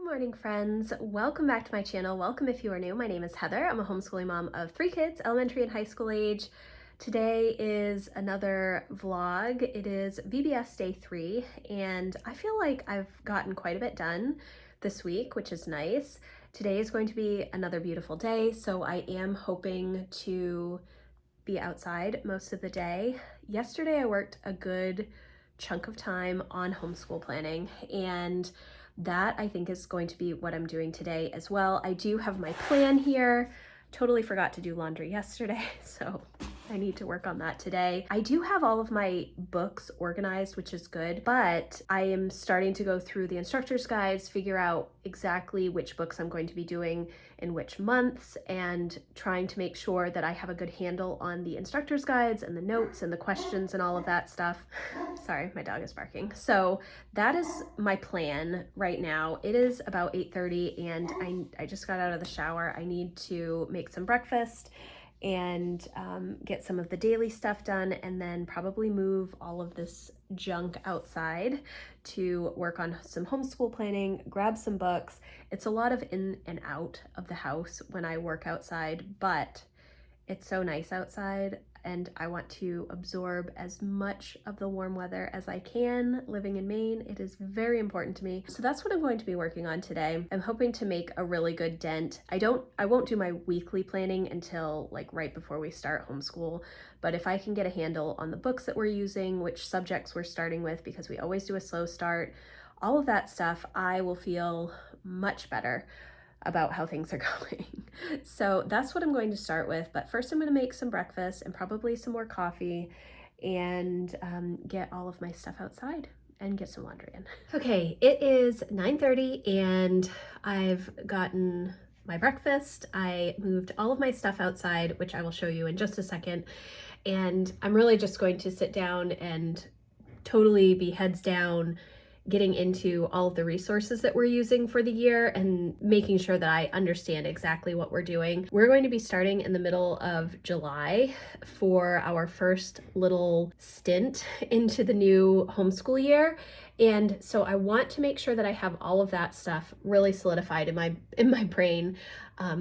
Morning, friends. Welcome back to my channel. Welcome if you are new. My name is Heather. I'm a homeschooling mom of 3 kids, elementary and high school age. Today is another vlog. It is VBS day 3, and I feel like I've gotten quite a bit done this week, which is nice. Today is going to be another beautiful day, so I am hoping to be outside most of the day. Yesterday I worked a good chunk of time on homeschool planning, and that I think is going to be what I'm doing today as well. I do have my plan here. Totally forgot to do laundry yesterday, so I need to work on that today. I do have all of my books organized, which is good, but I am starting to go through the instructor's guides, figure out exactly which books I'm going to be doing in which months, and trying to make sure that I have a good handle on the instructor's guides and the notes and the questions and all of that stuff. Sorry, my dog is barking. So that is my plan right now. It is about 8:30 and I just got out of the shower. I need to make some breakfast and get some of the daily stuff done, and then probably move all of this junk outside to work on some homeschool planning, grab some books. It's a lot of in and out of the house when I work outside, but it's so nice outside and I want to absorb as much of the warm weather as I can. Living in Maine, it is very important to me. So that's what I'm going to be working on today. I'm hoping to make a really good dent. I won't do my weekly planning until like right before we start homeschool, but if I can get a handle on the books that we're using, which subjects we're starting with, because we always do a slow start, all of that stuff, I will feel much better about how things are going. So that's what I'm going to start with. But first I'm going to make some breakfast and probably some more coffee and get all of my stuff outside and get some laundry in. Okay, it is 9:30 and I've gotten my breakfast. I moved all of my stuff outside, which I will show you in just a second. And I'm really just going to sit down and totally be heads down, getting into all of the resources that we're using for the year and making sure that I understand exactly what we're doing. We're going to be starting in the middle of July for our first little stint into the new homeschool year. And so I want to make sure that I have all of that stuff really solidified in my brain,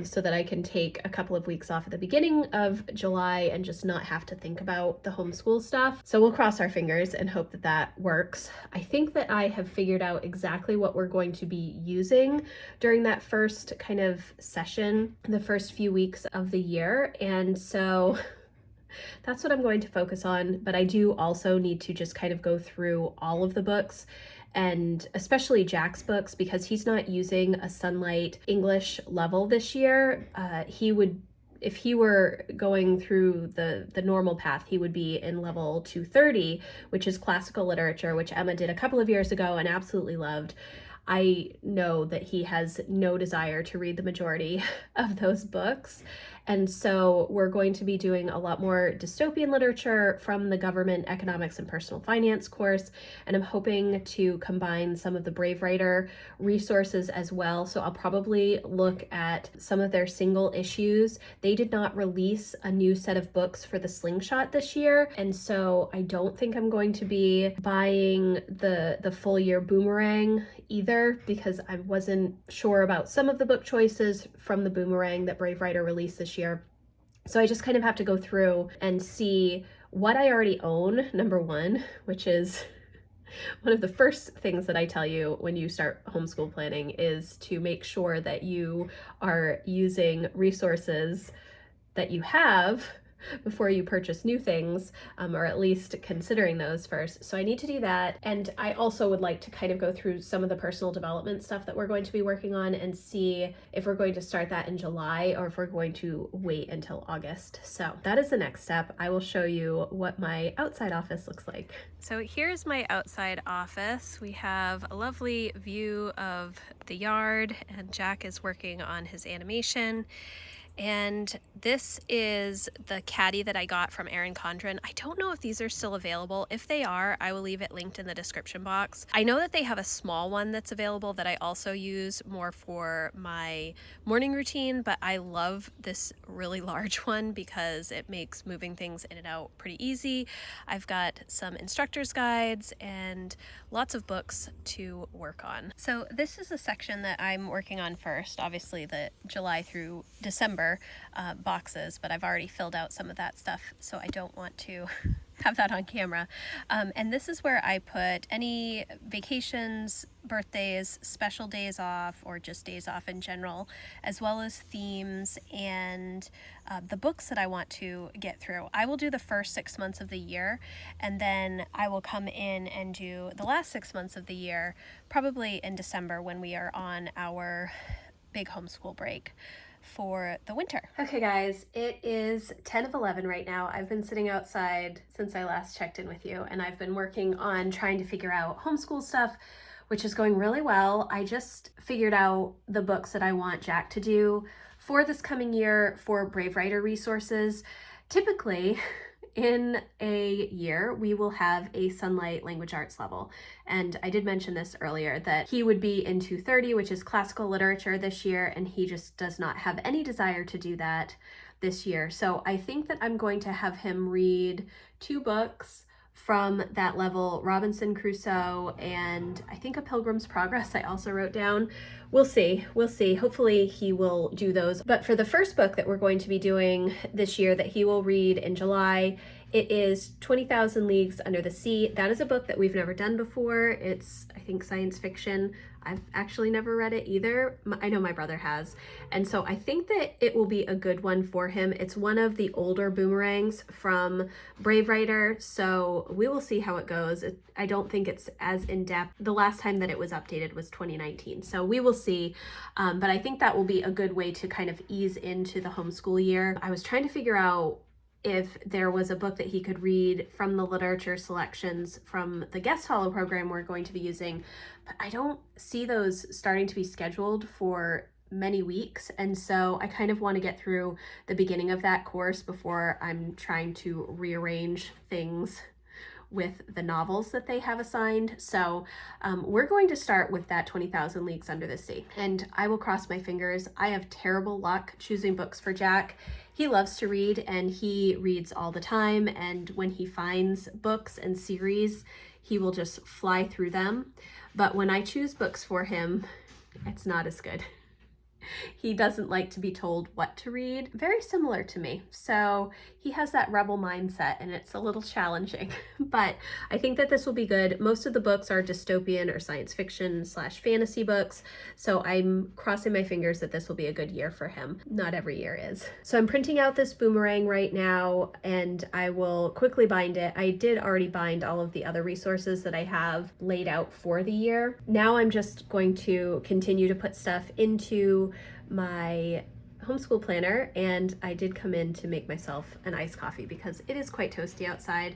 so that I can take a couple of weeks off at the beginning of July and just not have to think about the homeschool stuff. So we'll cross our fingers and hope that that works. I think that I have figured out exactly what we're going to be using during that first kind of session, the first few weeks of the year. And so that's what I'm going to focus on, but I do also need to just kind of go through all of the books, and especially Jack's books, because he's not using a Sunlight English level this year. If he were going through the normal path, he would be in level 230, which is classical literature, which Emma did a couple of years ago and absolutely loved. I know that he has no desire to read the majority of those books. And so we're going to be doing a lot more dystopian literature from the Government Economics and Personal Finance course. And I'm hoping to combine some of the Brave Writer resources as well. So I'll probably look at some of their single issues. They did not release a new set of books for the Slingshot this year. And so I don't think I'm going to be buying the full year Boomerang either, because I wasn't sure about some of the book choices from the Boomerang that Brave Writer released this year. So I just kind of have to go through and see what I already own, number one, which is one of the first things that I tell you when you start homeschool planning, is to make sure that you are using resources that you have before you purchase new things, or at least considering those first. So I need to do that. And I also would like to kind of go through some of the personal development stuff that we're going to be working on and see if we're going to start that in July or if we're going to wait until August. So that is the next step. I will show you what my outside office looks like. So here's my outside office. We have a lovely view of the yard, and Jack is working on his animation. And this is the caddy that I got from Erin Condren. I don't know if these are still available. If they are, I will leave it linked in the description box. I know that they have a small one that's available that I also use more for my morning routine, but I love this really large one because it makes moving things in and out pretty easy. I've got some instructor's guides and lots of books to work on. So this is a section that I'm working on first, obviously the July through December boxes, but I've already filled out some of that stuff, so I don't want to have that on camera. And this is where I put any vacations, birthdays, special days off, or just days off in general, as well as themes and the books that I want to get through. I will do the first 6 months of the year, and then I will come in and do the last 6 months of the year, probably in December when we are on our big homeschool break for the winter. Okay guys, it is 10 of 11 right now. I've been sitting outside since I last checked in with you, and I've been working on trying to figure out homeschool stuff, which is going really well. I just figured out the books that I want Jack to do for this coming year for Brave Writer resources. Typically, in a year, we will have a Sunlight language arts level. And I did mention this earlier, that he would be in 230, which is classical literature this year, and he just does not have any desire to do that this year. So I think that I'm going to have him read 2 books from that level, Robinson Crusoe, and I think A Pilgrim's Progress I also wrote down. We'll see. Hopefully he will do those. But for the first book that we're going to be doing this year that he will read in July, it is 20,000 Leagues Under the Sea. That is a book that we've never done before. It's, I think, science fiction. I've actually never read it either. I know my brother has. And so I think that it will be a good one for him. It's one of the older boomerangs from Brave Writer, so we will see how it goes. I don't think it's as in-depth. The last time that it was updated was 2019, so we will see. But I think that will be a good way to kind of ease into the homeschool year. I was trying to figure out if there was a book that he could read from the literature selections from the guest follow program we're going to be using, but I don't see those starting to be scheduled for many weeks, and so I kind of want to get through the beginning of that course before I'm trying to rearrange things with the novels that they have assigned. So we're going to start with that 20,000 Leagues Under the Sea, and I will cross my fingers. I have terrible luck choosing books for Jack. He loves to read, and he reads all the time, and when he finds books and series, he will just fly through them. But when I choose books for him, it's not as good. He doesn't like to be told what to read, very similar to me. So he has that rebel mindset, and it's a little challenging, but I think that this will be good. Most of the books are dystopian or science fiction / fantasy books, so I'm crossing my fingers that this will be a good year for him. Not every year is. So I'm printing out this boomerang right now, and I will quickly bind it. I did already bind all of the other resources that I have laid out for the year. Now I'm just going to continue to put stuff into my homeschool planner, and I did come in to make myself an iced coffee because it is quite toasty outside.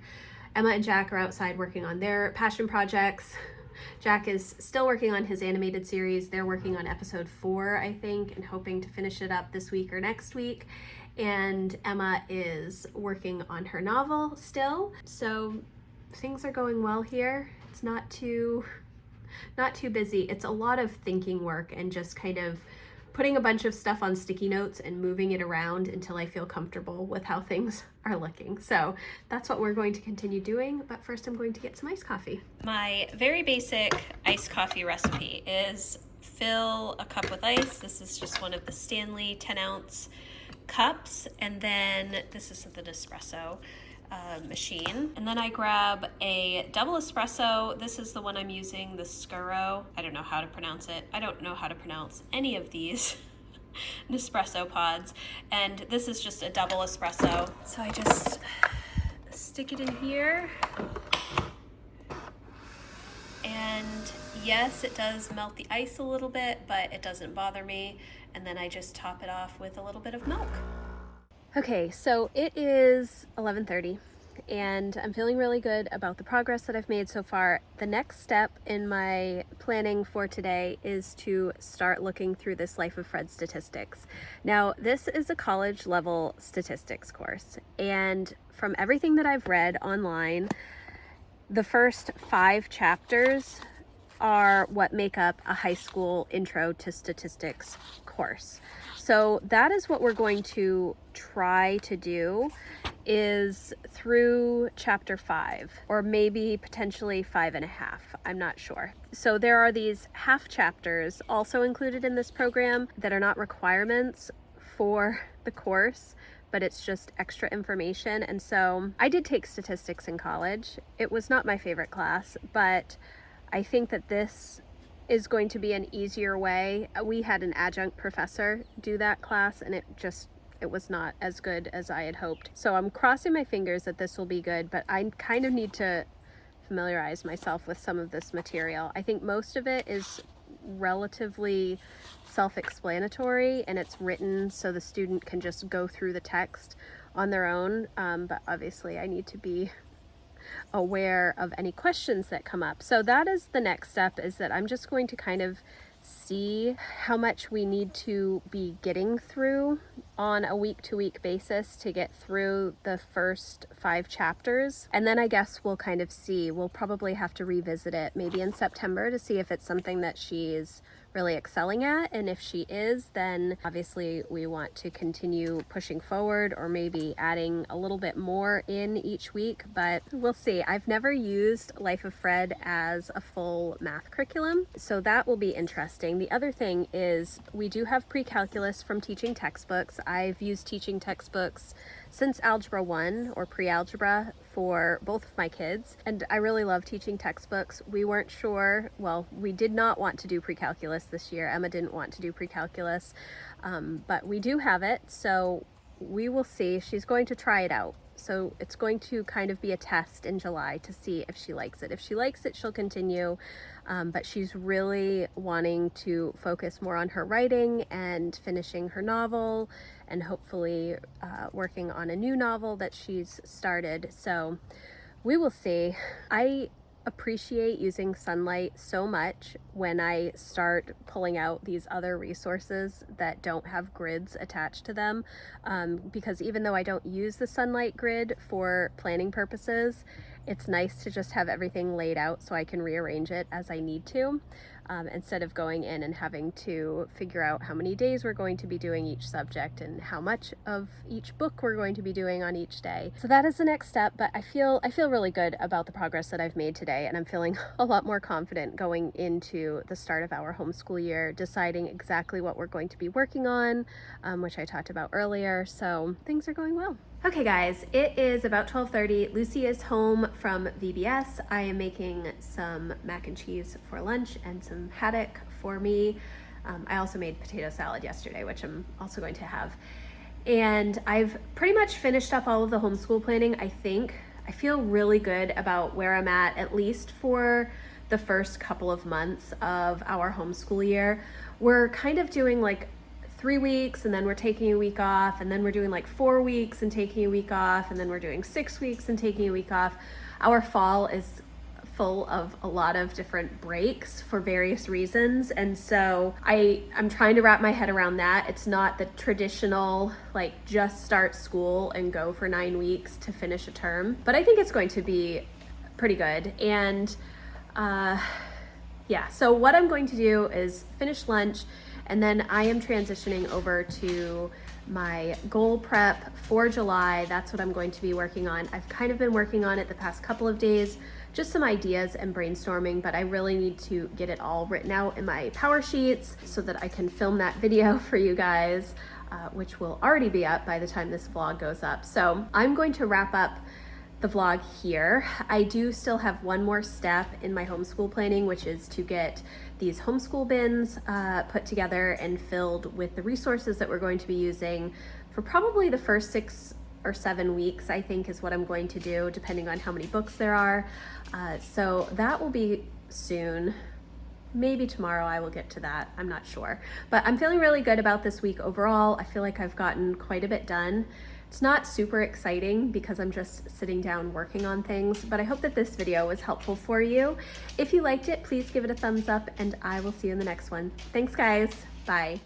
Emma and Jack are outside working on their passion projects. Jack is still working on his animated series. They're working on episode 4, I think, and hoping to finish it up this week or next week. And Emma is working on her novel still. So things are going well here. It's not too busy. It's a lot of thinking work and just kind of putting a bunch of stuff on sticky notes and moving it around until I feel comfortable with how things are looking. So that's what we're going to continue doing, but first I'm going to get some iced coffee. My very basic iced coffee recipe is fill a cup with ice. This is just one of the Stanley 10-ounce cups, and then this is the Nespresso machine. And then I grab a double espresso. This is the one I'm using, the Scuro. I don't know how to pronounce it. I don't know how to pronounce any of these Nespresso pods. And this is just a double espresso. So I just stick it in here. And yes, it does melt the ice a little bit, but it doesn't bother me. And then I just top it off with a little bit of milk. Okay, so it is 11:30, and I'm feeling really good about the progress that I've made so far. The next step in my planning for today is to start looking through this Life of Fred statistics. Now, this is a college level statistics course, and from everything that I've read online, the first 5 chapters are what make up a high school intro to statistics course. So that is what we're going to try to do, is through chapter 5, or maybe potentially 5.5. I'm not sure. So there are these half chapters also included in this program that are not requirements for the course, but it's just extra information. And so I did take statistics in college. It was not my favorite class, but I think that this is going to be an easier way. We had an adjunct professor do that class, and it was not as good as I had hoped. So I'm crossing my fingers that this will be good, but I kind of need to familiarize myself with some of this material. I think most of it is relatively self-explanatory, and it's written so the student can just go through the text on their own, but obviously I need to be aware of any questions that come up. So that is the next step, is that I'm just going to kind of see how much we need to be getting through on a week-to-week basis to get through the first 5 chapters. And then I guess we'll kind of see. We'll probably have to revisit it maybe in September to see if it's something that she's really excelling at. And if she is, then obviously we want to continue pushing forward, or maybe adding a little bit more in each week, but we'll see. I've never used Life of Fred as a full math curriculum, so that will be interesting. The other thing is we do have pre-calculus from teaching textbooks. I've used teaching textbooks since Algebra 1, or pre-algebra, for both of my kids, and I really love teaching textbooks. We weren't sure, well, we did not want to do pre-calculus this year. Emma didn't want to do pre-calculus, but we do have it, so we will see. She's going to try it out. So it's going to kind of be a test in July to see if she likes it. If she likes it, she'll continue, but she's really wanting to focus more on her writing and finishing her novel, and hopefully working on a new novel that she's started. So we will see. I appreciate using Sunlight so much when I start pulling out these other resources that don't have grids attached to them, because even though I don't use the Sunlight grid for planning purposes, it's nice to just have everything laid out so I can rearrange it as I need to, instead of going in and having to figure out how many days we're going to be doing each subject and how much of each book we're going to be doing on each day. So that is the next step, but I feel really good about the progress that I've made today, and I'm feeling a lot more confident going into the start of our homeschool year, deciding exactly what we're going to be working on, which I talked about earlier. So things are going well. Okay guys, it is about 12:30. Lucy is home from VBS. I am making some mac and cheese for lunch and some haddock for me. I also made potato salad yesterday, which I'm also going to have. And I've pretty much finished up all of the homeschool planning, I think. I feel really good about where I'm at least for the first couple of months of our homeschool year. We're kind of doing like 3 weeks, and then we're taking a week off, and then we're doing like 4 weeks and taking a week off, and then we're doing 6 weeks and taking a week off. Our fall is full of a lot of different breaks for various reasons, and so I'm trying to wrap my head around that. It's not the traditional like just start school and go for 9 weeks to finish a term, but I think it's going to be pretty good. And yeah, so what I'm going to do is finish lunch, and then I am transitioning over to my goal prep for July. That's what I'm going to be working on. I've kind of been working on it the past couple of days, just some ideas and brainstorming, but I really need to get it all written out in my power sheets so that I can film that video for you guys, which will already be up by the time this vlog goes up. So I'm going to wrap up the vlog here. I do still have one more step in my homeschool planning, which is to get these homeschool bins put together and filled with the resources that we're going to be using for probably the first 6 or 7 weeks, I think is what I'm going to do, depending on how many books there are. So that will be soon. Maybe tomorrow I will get to that, I'm not sure. But I'm feeling really good about this week overall. I feel like I've gotten quite a bit done, It's not super exciting because I'm just sitting down working on things, but I hope that this video was helpful for you. If you liked it, please give it a thumbs up and I will see you in the next one. Thanks guys, bye.